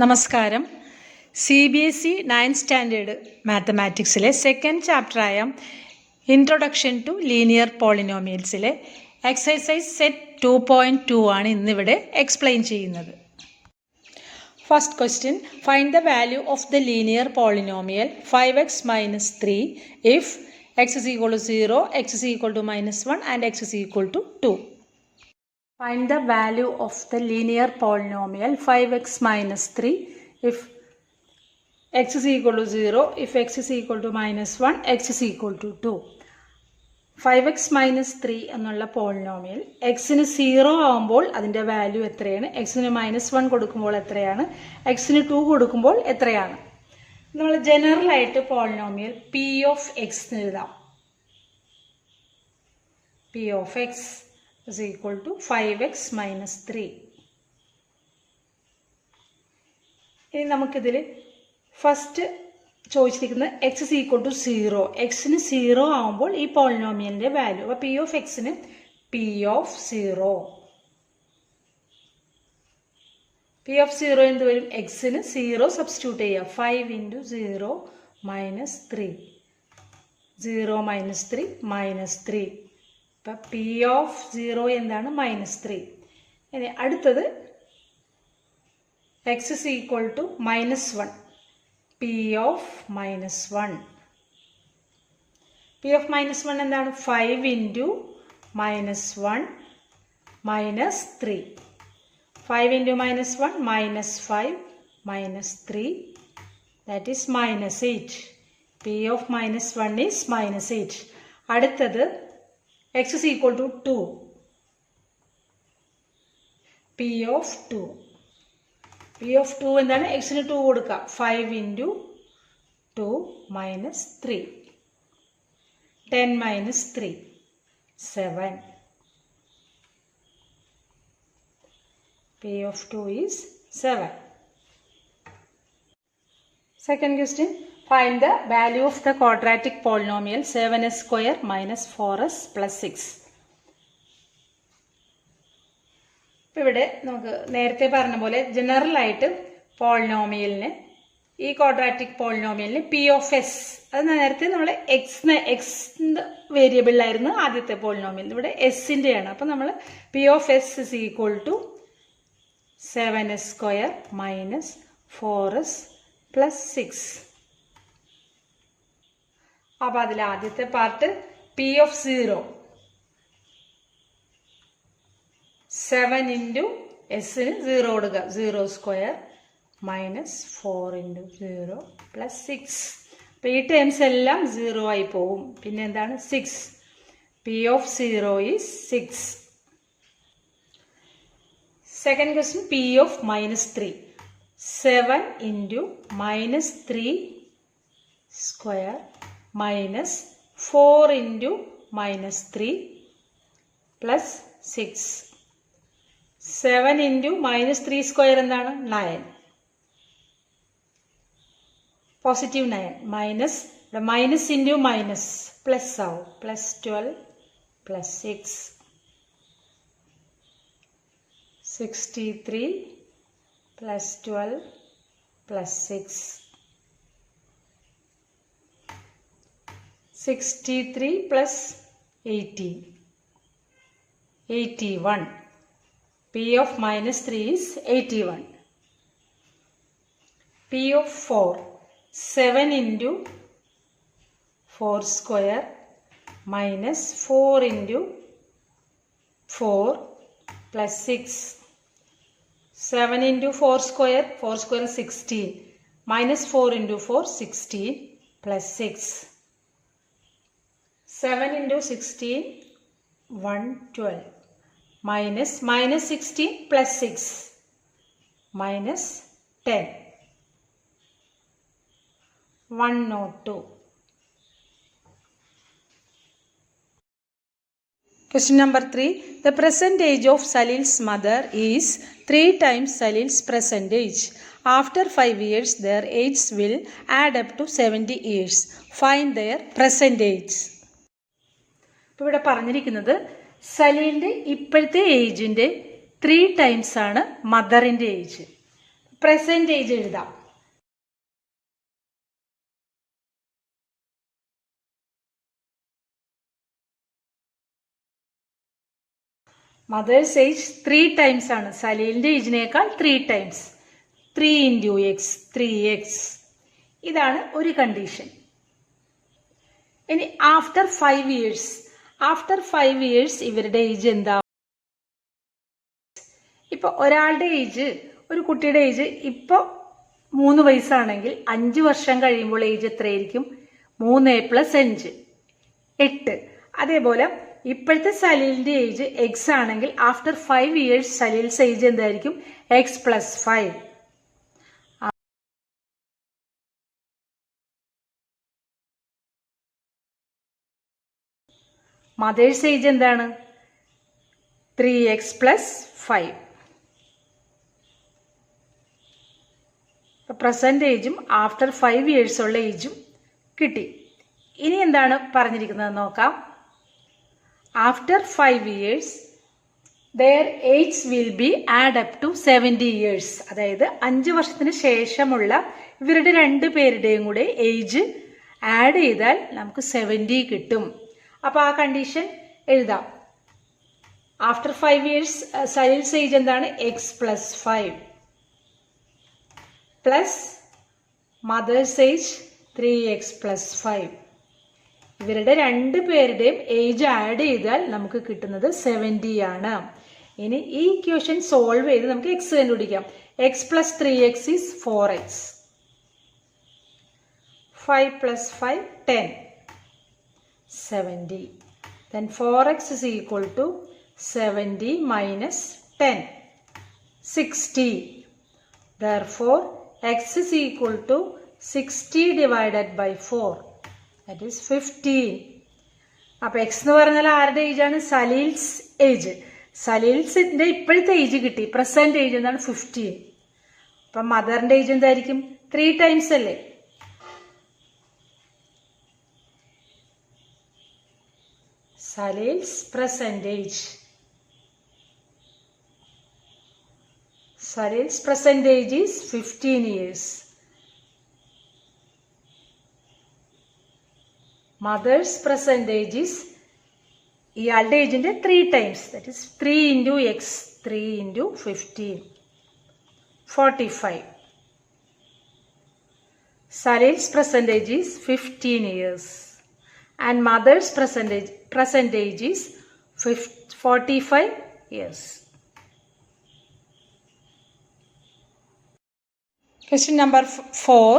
നമസ്കാരം. CBSE 9th standard മാത്തമാറ്റിക്സിലെ second ചാപ്റ്ററായ ഇൻട്രൊഡക്ഷൻ ടു ലീനിയർ പോളിനോമിയൽസിലെ എക്സസൈസ് സെറ്റ് 2.2 ആണ് ഇന്നിവിടെ എക്സ്പ്ലെയിൻ ചെയ്യുന്നത്. First question, find the value of the linear polynomial 5x minus 3 if x is equal to 0, x is equal to -1 and x is equal to 2. Find the value of the linear polynomial 5x minus 3 if x is equal to 0, if x is equal to -1, x is equal to 2. 5x minus 3 എന്നുള്ള polynomial എക്സിന് 0 ആകുമ്പോൾ അതിൻ്റെ value എത്രയാണ്, എക്സിന് -1 കൊടുക്കുമ്പോൾ എത്രയാണ്, എക്സിന് 2 കൊടുക്കുമ്പോൾ എത്രയാണ്. നമ്മൾ ജനറൽ ആയിട്ട് പോളിനോമിയൽ പി ഓഫ് എക്സ് എഴുതാം. P of X is equal to 5x minus 3. ഇനി നമുക്കിതിൽ ഫസ്റ്റ് ചോദിച്ചിരിക്കുന്നത് എക്സ് ഇസ് ഈക്വൽ ടു 0. എക്സിന് 0 ആകുമ്പോൾ ഈ പോളിനോമിയലിൻ്റെ വാല്യൂ, അപ്പോൾ പി ഓഫ് എക്സിന് പി ഓഫ് 0. പി ഓഫ് 0 എന്ത് വരും, എക്സിന് 0 സബ്സ്റ്റിറ്റ്യൂട്ട് ചെയ്യുക. 5 × 0 minus 3. 0 minus 3 -3. ഇപ്പം പി ഓഫ് 0 എന്താണ്, -3. ഇനി അടുത്തത് x is equal to -1. P of -1. P of -1 എന്താണ്, 5 × -1 -3. 5 × -1 -5 -3, that is -8. P of -1 is -8. അടുത്തത് x is equal to 2. P of 2. P of 2 എന്താണ്, എക്സിന് 2 കൊടുക്കുക. 5 × 2 -3. 10 -3 7. P of 2 is 7. Second question, find the value of the quadratic polynomial 7s square minus 4s plus 6. ഇവിടെ നമുക്ക് നേരത്തെ പറഞ്ഞ പോലെ ജനറൽ ആയിട്ട് പോളിനോമിയലിന്, ഈ ക്വാഡ്രാറ്റിക് പോളിനോമിയലിന് പി ഓഫ് എസ്, അത് നേരത്തെ നമ്മൾ എക്സ് വേരിയബിളിലായിരുന്നു ആദ്യത്തെ പോളിനോമിയൽ, ഇവിടെ എസിൻ്റെയാണ്. അപ്പം നമ്മൾ P of S is equal to 7s square minus 4s plus 6. അപ്പോൾ അതിൽ ആദ്യത്തെ പാർട്ട് പി ഓഫ് 0, 7 × എസിന് 0 കൊടുക്കുക. 0 സ്ക്വയർ -4 × 0 plus 6. അപ്പോൾ ഈ ടേംസ് എല്ലാം 0 ആയി പോവും. പിന്നെ എന്താണ്, 6. P of 0 is 6. Second question, P of -3. 7 × -3 square minus 4 × -3 plus 6. 7 × -3 square എന്താണ്, 9. പോസിറ്റീവ് 9 മൈനസ് × മൈനസ് പ്ലസ് ആവും, +12 plus 6. 63 plus 12 plus 6. 63 plus 18, 81. P of -3 is 81. P of 4, 7 × 4 square minus 4 × 4 plus 6. 7 × 4 square, 4 square 16, minus 4 × 4, 16 plus 6. 7 × 16, 112. Minus -16 plus 6, minus 10. 102. Question number 3. The present age of Salil's mother is 3 times Salil's present age. After 5 years, their age will add up to 70 years. Find their present age. ഇപ്പോൾ ഇവിടെ പറഞ്ഞിരിക്കുന്നത് സലീലിൻ്റെ ഇപ്പോഴത്തെ ഏജിൻ്റെ 3 times ആണ് മദറിൻ്റെ age. Percentage എഴുതാം. Mothers age 3 times ആണ്. സലീലിൻ്റെ ഏജിനേക്കാൾ 3 times. 3 into X 3x. ഇതാണ് ഒരു condition. ഇനി ആഫ്റ്റർ 5 ഇയേഴ്സ്. ആഫ്റ്റർ 5 ഇയേഴ്സ് ഇവരുടെ ഏജ് എന്താ? ഇപ്പോൾ ഒരാളുടെ ഏജ്, ഒരു കുട്ടിയുടെ ഏജ് ഇപ്പോൾ 3 വയസ്സാണെങ്കിൽ 5 വർഷം കഴിയുമ്പോൾ ഏജ് എത്രയായിരിക്കും? 3 + 5 8. അതേപോലെ ഇപ്പോഴത്തെ സലീലിൻ്റെ ഏജ് എക്സ് ആണെങ്കിൽ ആഫ്റ്റർ 5 ഇയേഴ്സ് സലീൽസ് ഏജ് എന്തായിരിക്കും? x + 5. മദേഴ്സ് ഏജ് എന്താണ്? 3x + 5. പ്രസന്റ് ഏജും ആഫ്റ്റർ 5 ഇയേഴ്സ് ഉള്ള ഏജും കിട്ടി. ഇനി എന്താണ് പറഞ്ഞിരിക്കുന്നത് നോക്കാം. After 5 years their age will be add up to 70 years. അതായത് 5 വർഷത്തിന് ശേഷമുള്ള ഇവരുടെ 2 പേരുടെയും കൂടെ ഏജ് ആഡ് ചെയ്താൽ നമുക്ക് 70 കിട്ടും. അപ്പോൾ ആ കണ്ടീഷൻ എഴുതാം. ആഫ്റ്റർ 5 ഇയേഴ്സ് സലീൽസ് ഏജ് എന്താണ്? x + 5 plus mothers age 3x + 5. ഇവരുടെ 2 പേരുടെയും ഏജ് ആഡ് ചെയ്താൽ നമുക്ക് കിട്ടുന്നത് 70 ആണ്. ഇനി ഈ ഇക്വേഷൻ സോൾവ് ചെയ്ത് നമുക്ക് x കണ്ടുപിടിക്കാം. x + 3x is 4x. 5 + 5 10. 70. Then 4x is equal to 70 minus 10. 60. Therefore, x is equal to 60 divided by 4. That is 15. അപ്പോൾ x എന്ന് പറഞ്ഞാൽ ആരുടെ ഏജാണ്? സലീൽസ് ഏജ്. സലീൽസിൻ്റെ ഇപ്പോഴത്തെ ഏജ് കിട്ടി. പ്രസന്റ് ഏജ് എന്താണ്? 15. അപ്പം മദറിൻ്റെ ഏജ് എന്തായിരിക്കും? 3 ടൈംസ് അല്ലേ? Salil's present age. Salil's present age is 15 years. Mother's present age is ഇയാളുടെ ഏജിൻ്റെ 3 times. That is 3 into X 3 into 15 45. Salil's present age is 15 years and mother's present age is 45 years. Question number 4.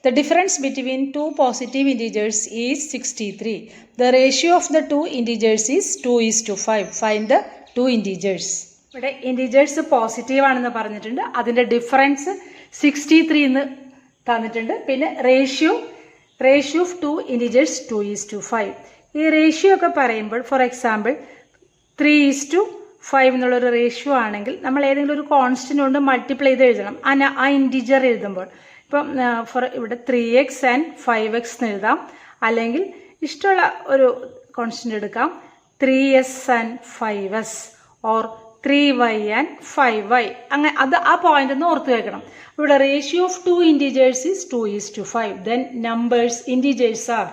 The difference between two positive integers is 63. The ratio of the two integers is 2:5. Find the two integers. ഇവിടെ integers positive ആണെന്ന് പറഞ്ഞിട്ടുണ്ട്. അതിൻ്റെ difference 63 എന്ന് തന്നിട്ടുണ്ട്. പിന്നെ ratio of two integers 2:5. ഈ ratio ഒക്കെ പറയുമ്പോൾ ഫോർ എക്സാമ്പിൾ 3:5 എന്നുള്ളൊരു റേഷ്യോ ആണെങ്കിൽ നമ്മൾ ഏതെങ്കിലും ഒരു കോൺസ്റ്റൻ്റ് കൊണ്ട് മൾട്ടിപ്ലൈ ചെയ്ത് എഴുതണം. ആ ഇൻറ്റിജർ എഴുതുമ്പോൾ ഇപ്പം ഇവിടെ 3x and 5x എന്ന് എഴുതാം. അല്ലെങ്കിൽ ഇഷ്ടമുള്ള ഒരു കോൺസ്റ്റൻ്റ് എടുക്കാം. 3s and 5s or 3y and 5y. അങ്ങനെ ആ പോയിന്റ് ഒന്ന് ഓർത്ത് വെക്കണം. ഇവിടെ ratio of two integers is 2:5. Then numbers integers are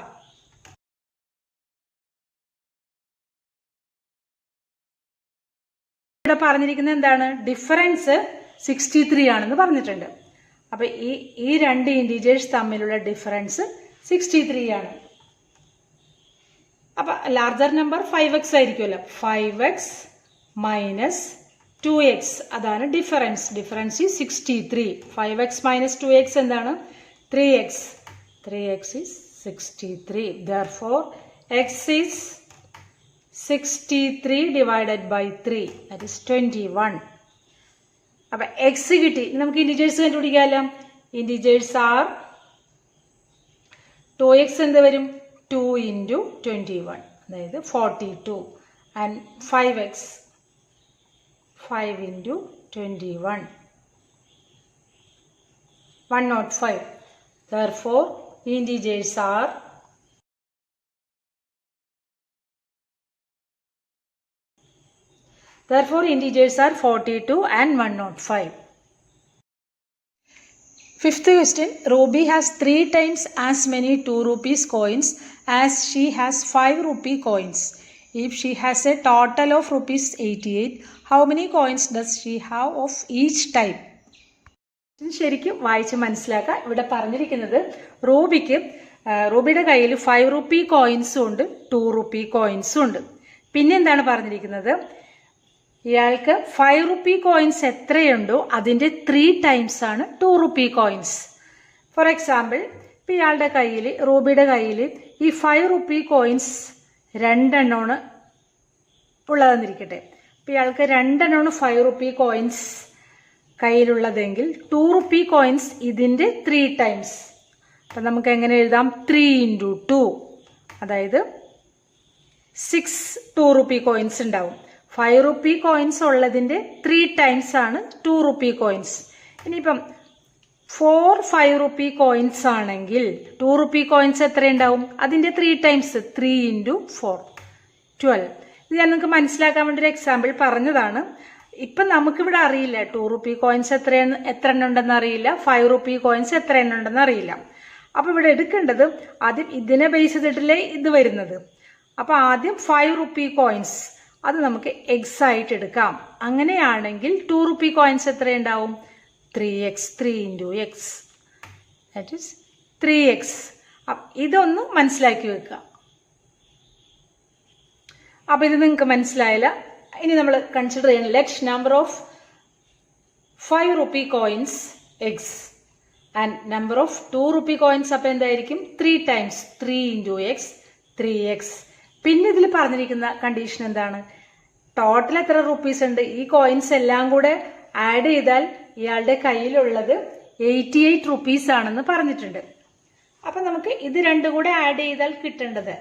ഇവിടെ പറഞ്ഞിരിക്കുന്നത് എന്താണ്? ഡിഫറൻസ് 63 ആണെന്ന് പറഞ്ഞിട്ടുണ്ട്. അപ്പം ഈ രണ്ട് ഇൻറ്റിജേഴ്സ് തമ്മിലുള്ള ഡിഫറൻസ് 63 ആണ്. അപ്പം ലാർജർ നമ്പർ 5x ആയിരിക്കുമല്ലോ. 5x മൈനസ് 2x അതാണ് difference. Difference is 63. 5x minus 2x എന്താണ്? 3x. 3x is 63. Therefore, x is 63 divided by 3. That is 21. അപ്പം എക്സ് കിട്ടി. നമുക്ക് ഇൻറ്റിജേഴ്സ് കണ്ടുപിടിക്കാമല്ലോ. ഇൻറ്റിജേഴ്സ് ആർ 2x എന്ത് വരും? 2 ഇൻറ്റു 21 അതായത് 42 and 5x 5 into 21 105. Therefore, integers are Therefore, integers are 42 and 105. Fifth question, Ruby has 3 times as many 2 rupees coins as she has 5 rupee coins. If she has a total of rupees 88, how many coins does she have of each type? ശരിക്കും വായിച്ച് മനസ്സിലാക്കുക. ഇവിടെ പറഞ്ഞിരിക്കുന്നത് റൂബിയുടെ കയ്യിൽ 5 rupee കോയിൻസും ഉണ്ട്, 2 rupee കോയിൻസും ഉണ്ട്. പിന്നെ എന്താണ് പറഞ്ഞിരിക്കുന്നത്, ഇയാൾക്ക് 5 റുപ്പി കോയിൻസ് എത്രയുണ്ടോ അതിൻ്റെ 3 ടൈംസ് ആണ് 2 റുപ്പി കോയിൻസ്. ഫോർ എക്സാമ്പിൾ, ഇപ്പം ഇയാളുടെ കയ്യിൽ, റൂബിയുടെ കയ്യിൽ ഈ 5 റുപ്പി കോയിൻസ് 2 എണ്ണമാണ് ഉള്ളതെന്നിരിക്കട്ടെ. ഇപ്പം ഇയാൾക്ക് 2 എണ്ണമാണ് 5 റുപ്പി കോയിൻസ് കയ്യിലുള്ളതെങ്കിൽ 2 റുപ്പി കോയിൻസ് ഇതിൻ്റെ 3 ടൈംസ്. അപ്പം നമുക്ക് എങ്ങനെ എഴുതാം, 3 × 2, അതായത് 6 2 റുപ്പി കോയിൻസ് ഉണ്ടാവും. 5 റുപ്പി കോയിൻസ് ഉള്ളതിൻ്റെ 3 ടൈംസ് ആണ് 2 റുപ്പി കോയിൻസ്. ഇനിയിപ്പം 4 5 റുപ്പി കോയിൻസ് ആണെങ്കിൽ 2 റുപ്പി കോയിൻസ് എത്രയുണ്ടാവും, അതിൻ്റെ 3 ടൈംസ്, 3 × 4 12. ഇത് ഞാൻ നിങ്ങൾക്ക് മനസ്സിലാക്കാൻ വേണ്ടി ഒരു എക്സാമ്പിൾ പറഞ്ഞതാണ്. ഇപ്പം നമുക്കിവിടെ അറിയില്ല 2 റുപ്പി കോയിൻസ് എത്ര എണ്ണം ഉണ്ടെന്ന് അറിയില്ല, 5 റുപ്പി കോയിൻസ് എത്ര എണ്ണം ഉണ്ടെന്ന് അറിയില്ല. അപ്പോൾ ഇവിടെ എടുക്കേണ്ടത് ആദ്യം ഇതിനെ ബേസ് ചെയ്തിട്ടല്ലേ ഇത് വരുന്നത്. അപ്പോൾ ആദ്യം 5 റുപ്പി കോയിൻസ് അത് നമുക്ക് എക്സ് ആയിട്ട് എടുക്കാം. അങ്ങനെയാണെങ്കിൽ 2 റുപ്പി കോയിൻസ് എത്രയുണ്ടാവും, 3x, 3 × x, that is 3x. ഇതൊന്ന് മനസ്സിലാക്കി വെക്കുക. അപ്പോൾ ഇത് നിങ്ങൾക്ക് മനസ്സിലായില്ല. ഇനി നമ്മൾ കൺസിഡർ ചെയ്യണം, let number of 5 rupee coins X and number of 2 rupee coins. അപ്പോൾ എന്തായിരിക്കും, 3 ടൈംസ് 3 × x, 3x. പിന്നെ ഇതിൽ പറഞ്ഞിരിക്കുന്ന കണ്ടീഷൻ എന്താണ്, ടോട്ടൽ എത്ര റുപ്പീസ് ഉണ്ട്, ഈ കോയിൻസ് എല്ലാം കൂടെ ആഡ് ചെയ്താൽ ഇയാളുടെ കയ്യിലുള്ളത് 88 റുപ്പീസ് ആണെന്ന് പറഞ്ഞിട്ടുണ്ട്. അപ്പം നമുക്ക് ഇത് രണ്ടും കൂടെ ആഡ് ചെയ്താൽ കിട്ടേണ്ടത്,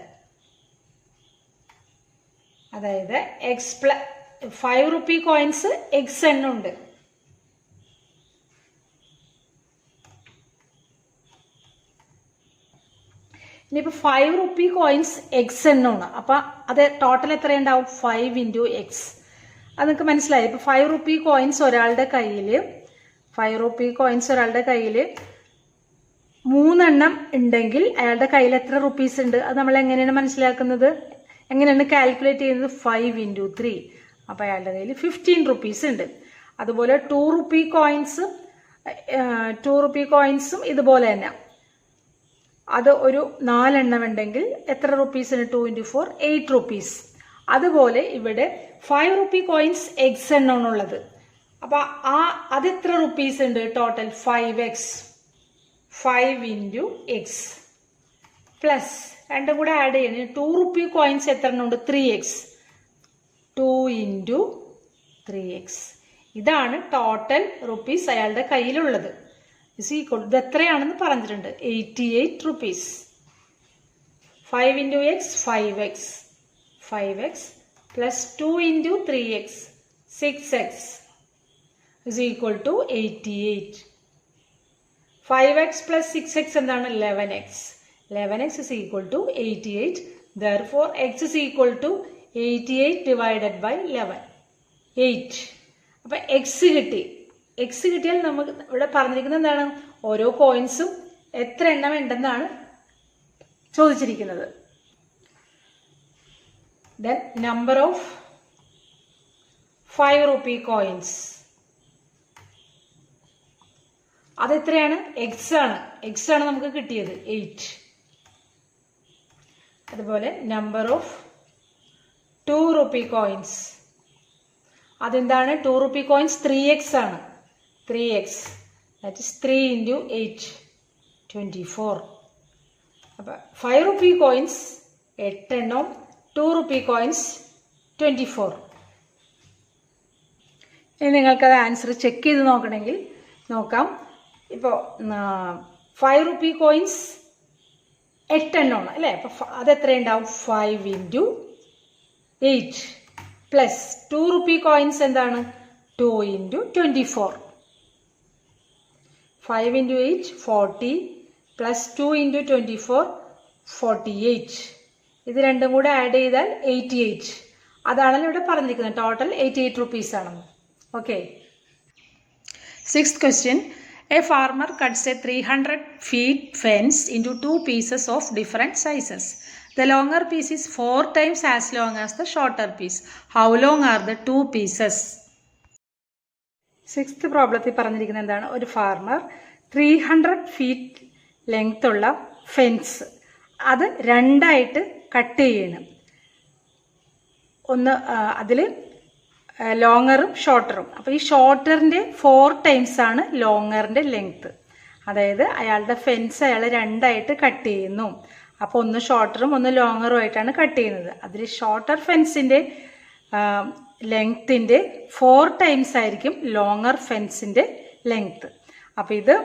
അതായത് എക്സ് 5 റുപ്പി കോയിൻസ് എക്സ് എണ്ണുണ്ട്, ഇനിയിപ്പോൾ 5 റുപ്പി കോയിൻസ് എക്സ് എണ്ണമാണ്. അപ്പം അത് ടോട്ടൽ എത്രയുണ്ടാവും, 5 × x. അത് നിങ്ങൾക്ക് മനസ്സിലായി. ഇപ്പോൾ 5 റുപ്പി കോയിൻസ് ഒരാളുടെ കയ്യിൽ 3 എണ്ണം ഉണ്ടെങ്കിൽ അയാളുടെ കയ്യിൽ എത്ര റുപ്പീസ് ഉണ്ട്, അത് നമ്മൾ എങ്ങനെയാണ് മനസ്സിലാക്കുന്നത്, എങ്ങനെയാണ് കാൽക്കുലേറ്റ് ചെയ്യുന്നത്, 5 × 3. അപ്പോൾ അയാളുടെ കയ്യിൽ 15 റുപ്പീസ് ഉണ്ട്. അതുപോലെ 2 റുപ്പി കോയിൻസും ഇതുപോലെ തന്നെ, അത് ഒരു 4 എണ്ണം ഉണ്ടെങ്കിൽ എത്ര റുപ്പീസിന്, 2 × 4 8 റുപ്പീസ്. അതുപോലെ ഇവിടെ 5 റുപ്പി കോയിൻസ് എക്സ് എണ്ണമാണുള്ളത്. അപ്പോൾ അതെത്ര റുപ്പീസ് ഉണ്ട് ടോട്ടൽ, 5x, 5 × x പ്ലസ് രണ്ടും കൂടെ ആഡ് ചെയ്യണം. 2 റുപ്പി കോയിൻസ് എത്ര എണ്ണം ഉണ്ട്, 3x, 2 × 3x. ഇതാണ് ടോട്ടൽ റുപ്പീസ് അയാളുടെ കയ്യിലുള്ളത്. ഇത് എത്രയാണെന്ന് പറഞ്ഞിട്ടുണ്ട്, 88 rupees. 5 × x 5x plus 2 × 3x 6x is equal to 88. 5x plus 6x എന്താണ്, 11x. 11x is equal to 88. Therefore x is equal to 88 divided by 11, 8. അപ്പം എക്സ് കിട്ടിയാൽ നമുക്ക് ഇവിടെ പറഞ്ഞിരിക്കുന്നത് എന്താണ്, ഓരോ കോയിൻസും എത്ര എണ്ണം ഉണ്ടെന്നാണ് ചോദിച്ചിരിക്കുന്നത്. Then number of 5 rupee coins അതെത്രയാണ്, എക്സ് ആണ് നമുക്ക് കിട്ടിയത്, 8. അതുപോലെ നമ്പർ ഓഫ് 2 റുപ്പി കോയിൻസ് അതെന്താണ്, 2 റുപ്പി കോയിൻസ് 3x ആണ്, 3x, ദാറ്റ് ഇസ് 3 × 8 24. അപ്പം 5 റുപ്പി കോയിൻസ് 8 എണ്ണവും 2 റുപ്പി കോയിൻസ് 24. ഇനി നിങ്ങൾക്കത് ആൻസർ ചെക്ക് ചെയ്ത് നോക്കണമെങ്കിൽ നോക്കാം. ഇപ്പോൾ 5 റുപ്പി കോയിൻസ് 8 എണ്ണമാണ് അല്ലേ, അപ്പോൾ അതെത്രയുണ്ടാവും, 5 × 8 പ്ലസ് 2 റുപ്പി കോയിൻസ് എന്താണ്, 2 × 24. 5 × 8 40 പ്ലസ് 2 × 24 48. ഇത് രണ്ടും കൂടെ ആഡ് ചെയ്താൽ 88. അതാണല്ലോ ഇവിടെ പറഞ്ഞിരിക്കുന്നത്, ടോട്ടൽ 88 റുപ്പീസ് ആണെന്ന്. Okay. 6th question. A farmer cuts a 300 feet fence into two pieces of different sizes. The longer piece is 4 times as long as the shorter piece. How long are the two pieces? Sixth പ്രോബ്ലത്തിൽ പറഞ്ഞിരിക്കുന്നത് എന്താണ്? ഒരു farmer 300 feet length ഉള്ള fence അത് രണ്ടായിട്ട് cut ചെയ്യണം. ഒന്ന് അതിൽ ലോങ്ങറും ഷോർട്ടറും. അപ്പോൾ ഈ ഷോർട്ടറിൻ്റെ 4 ടൈംസ് ആണ് ലോങ്ങറിൻ്റെ ലെങ്ത്ത്. അതായത് അയാളുടെ ഫെൻസ് അയാൾ രണ്ടായിട്ട് കട്ട് ചെയ്യുന്നു. അപ്പോൾ ഒന്ന് ഷോർട്ടറും ഒന്ന് ലോങ്ങറും ആയിട്ടാണ് കട്ട് ചെയ്യുന്നത്. അതിൽ ഷോർട്ടർ ഫെൻസിൻ്റെ ലെങ്ത്തിൻ്റെ 4 ടൈംസ് ആയിരിക്കും ലോങ്ങർ ഫെൻസിൻ്റെ ലെങ്ത്ത്. അപ്പോൾ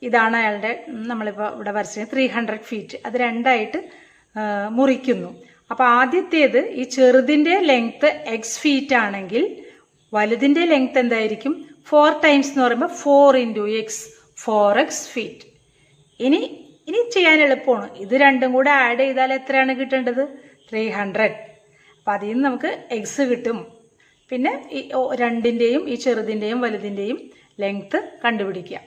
ഇതാണ് അയാളുടെ നമ്മളിപ്പോൾ ഇവിടെ വരച്ചത് 300 ഫീറ്റ്. അത് രണ്ടായിട്ട് മുറിക്കുന്നു. അപ്പോൾ ആദ്യത്തേത് ഈ ചെറുതിൻ്റെ ലെങ്ത്ത് എക്സ് ഫീറ്റ് ആണെങ്കിൽ വലുതിൻ്റെ ലെങ്ത്ത് എന്തായിരിക്കും? 4 ടൈംസ് എന്ന് പറയുമ്പോൾ 4 ഇൻറ്റു എക്സ്, 4x ഫീറ്റ്. ഇനി ചെയ്യാൻ എളുപ്പമാണ്. ഇത് രണ്ടും കൂടെ ആഡ് ചെയ്താൽ എത്രയാണ് കിട്ടേണ്ടത്? 300. അപ്പോൾ അതിൽ നിന്ന് നമുക്ക് എക്സ് കിട്ടും. പിന്നെ ഈ രണ്ടിൻ്റെയും ഈ ചെറുതിൻ്റെയും വലുതിൻ്റെയും ലെങ്ത്ത് കണ്ടുപിടിക്കുക.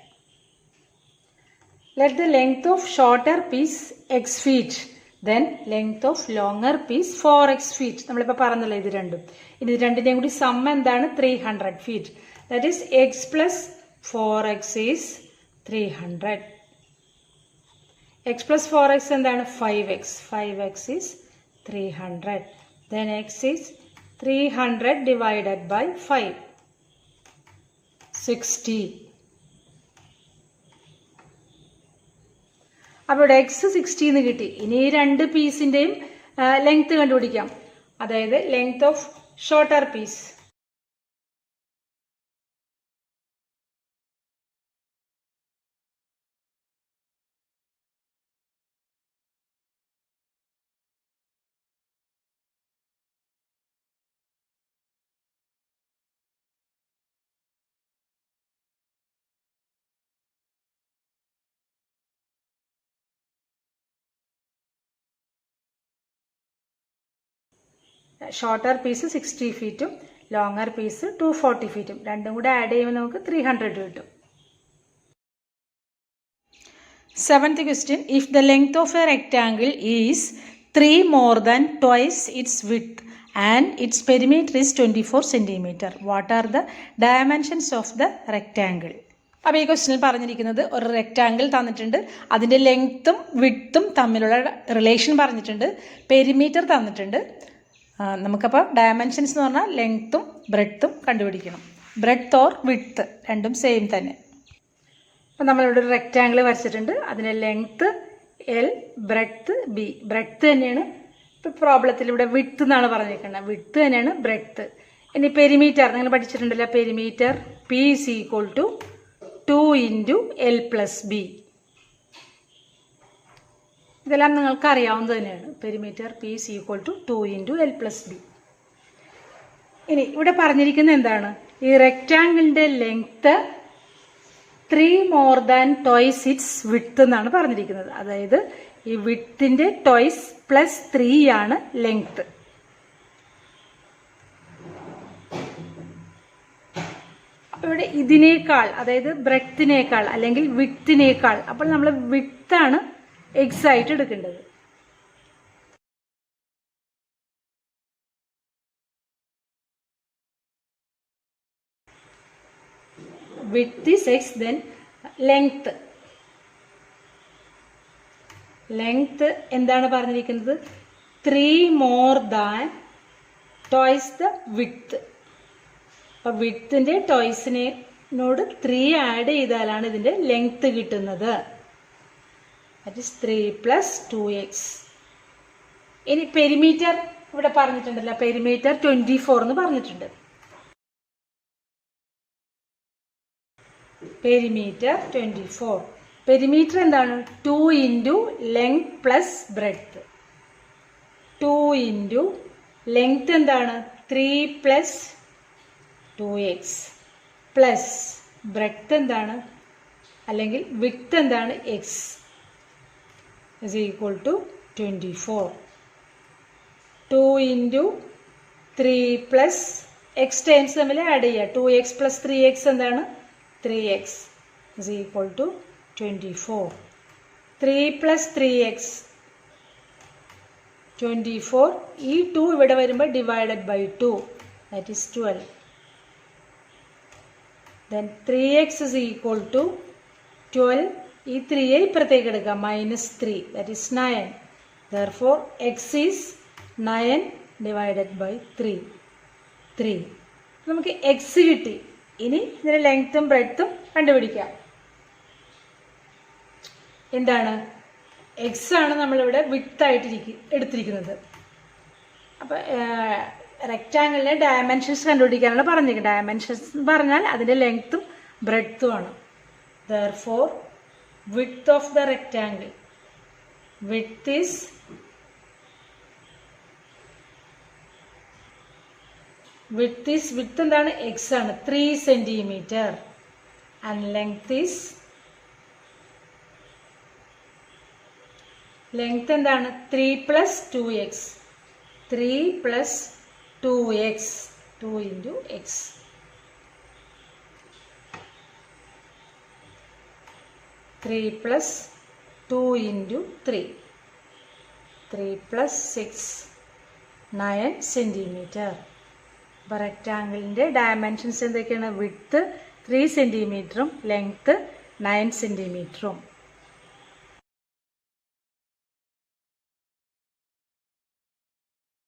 Let the length of shorter piece x feet, then length of longer piece 4x feet. നമ്മളിപ്പോൾ പറഞ്ഞല്ലോ ഇത് രണ്ടും. ഇനി ഇത് രണ്ടിൻ്റെയും കൂടി സം എന്താണ്? 300 feet. That is x plus 4x is 300. X plus 4x എന്താണ്? 5x. 5x is 300. Then x is 300 divided by 5, 60. അപ്പോൾ ഇവിടെ എക്സ് 60 എന്ന് കിട്ടി. ഇനി ഈ രണ്ട് പീസിൻ്റെയും ലെങ്ത് കണ്ടുപിടിക്കാം. അതായത് length of shorter piece. Shorter piece 60 ഫീറ്റും ലോങ്ങർ പീസ് 240 ഫീറ്റും രണ്ടും കൂടെ ആഡ് ചെയ്യുമ്പോൾ നമുക്ക് 300 കിട്ടും. 7th question. If the length of a rectangle is 3 more than twice its width and its perimeter is 24 centimeter, what are the dimensions of the rectangle? അപ്പോൾ ഈ ക്വസ്റ്റനിൽ പറഞ്ഞിരിക്കുന്നത് ഒരു റെക്റ്റാങ്കിൾ തന്നിട്ടുണ്ട്, അതിൻ്റെ ലെങ്ത്തും വിഡ്ത്തും തമ്മിലുള്ള റിലേഷൻ പറഞ്ഞിട്ടുണ്ട്, പെരിമീറ്റർ തന്നിട്ടുണ്ട്. നമുക്കപ്പോൾ ഡയമെൻഷൻസ് എന്ന് പറഞ്ഞാൽ ലെങ്ത്തും ബ്രെഡ്ത്തും കണ്ടുപിടിക്കണം. ബ്രെഡ്ത്ത് ഓർ വിഡ്ത്ത് രണ്ടും സെയിം തന്നെ. അപ്പോൾ നമ്മളിവിടെ ഒരു റെക്റ്റാങ്കിൾ വരച്ചിട്ടുണ്ട്. അതിൻ്റെ length L, breadth B. Breadth തന്നെയാണ് ഇപ്പോൾ പ്രോബ്ലത്തിൽ ഇവിടെ വിഡ്ത്ത് എന്നാണ് പറഞ്ഞിരിക്കുന്നത്. വിഡ്ത്ത് തന്നെയാണ് ബ്രെഡ്ത്ത്. ഇനി പെരിമീറ്റർ നിങ്ങൾ പഠിച്ചിട്ടുണ്ടല്ലോ. Perimeter P is equal to 2 into L plus B. ഇതെല്ലാം നിങ്ങൾക്ക് അറിയാവുന്നത് തന്നെയാണ്. Perimeter P is equal to 2 into L plus B. ഇനി ഇവിടെ പറഞ്ഞിരിക്കുന്നത് എന്താണ്? ഈ റെക്റ്റാങ്കിളിൻ്റെ length 3 more than twice its width എന്നാണ് പറഞ്ഞിരിക്കുന്നത്. അതായത് ഈ വിഡ്ത്തിൻ്റെ ടോയ്സ് പ്ലസ് 3 ആണ് ലെങ്ത്ത്. ഇവിടെ ഇതിനേക്കാൾ, അതായത് ബ്രെഡ്ത്തിനേക്കാൾ അല്ലെങ്കിൽ വിഡ്ത്തിനേക്കാൾ, അപ്പോൾ നമ്മൾ വിഡ്ത്താണ് എക്സ് ആയിട്ട് എടുക്കേണ്ടത്. width is x, then length. Length എന്താണ് പറഞ്ഞിരിക്കുന്നത്? 3 more than twice the width. അപ്പോൾ വിഡ്ത്തിൻ്റെ ടോയ്സിനോട് 3 ആഡ് ചെയ്താലാണ് ഇതിൻ്റെ ലെങ്ത് കിട്ടുന്നത്. that is 3 plus 2x. ഇനി പെരിമീറ്റർ ഇവിടെ പറഞ്ഞിട്ടുണ്ടല്ലോ. പെരിമീറ്റർ 24 എന്ന് പറഞ്ഞിട്ടുണ്ട്. പെരിമീറ്റർ 24. പെരിമീറ്റർ എന്താണ്? 2 into length plus breadth. 2 into length എന്താണ്? 3 പ്ലസ് 2x പ്ലസ് ബ്രെഡ്ത്ത് എന്താണ്? അല്ലെങ്കിൽ വിഡ്ത്ത് എന്താണ്? x is equal to 24. 2 into 3 plus X times തമ്മിൽ ആഡ് ചെയ്യുക. 2x പ്ലസ് 3x എന്താണ്? 3x is equal to 24. 3 plus 3x 24. ഈ 2 ഇവിടെ വരുമ്പോൾ divided by 2, that is 12. Then 3x is equal to 12. ഈ 3യെ ഇപ്പുറത്തേക്ക് എടുക്കാം, -3, that is 9. Therefore x is 9 divided by 3. നമുക്ക് x കിട്ടി. ഇനി ഇതിൻ്റെ ലെങ്ത്തും ബ്രെഡ്ത്തും കണ്ടുപിടിക്കാം. എന്താണ്? എക്സ് ആണ് നമ്മളിവിടെ വിഡ്ത്തായിട്ട് എടുത്തിരിക്കുന്നത്. അപ്പോൾ റെക്റ്റാങ്കിളിലെ ഡയമെൻഷൻസ് കണ്ടുപിടിക്കാനുള്ള പറഞ്ഞിരിക്കുന്നത്. ഡയമെൻഷൻസ് പറഞ്ഞാൽ അതിൻ്റെ ലെങ്ത്തും ബ്രെഡ്ത്തും ആണ്. Therefore width of the rectangle, width എന്താണ്? x ആണ്, 3 centimeter, and length എന്താണ്? 3 plus 2x, 3 plus 2x, 2 into x. 3 plus 2 into 3, 3 plus 6, 9 centimeter. അപ്പോൾ റെക്റ്റാങ്കിളിൻ്റെ ഡയമെൻഷൻസ് എന്തൊക്കെയാണ്? Width 3 centimeter, length 9 centimeter.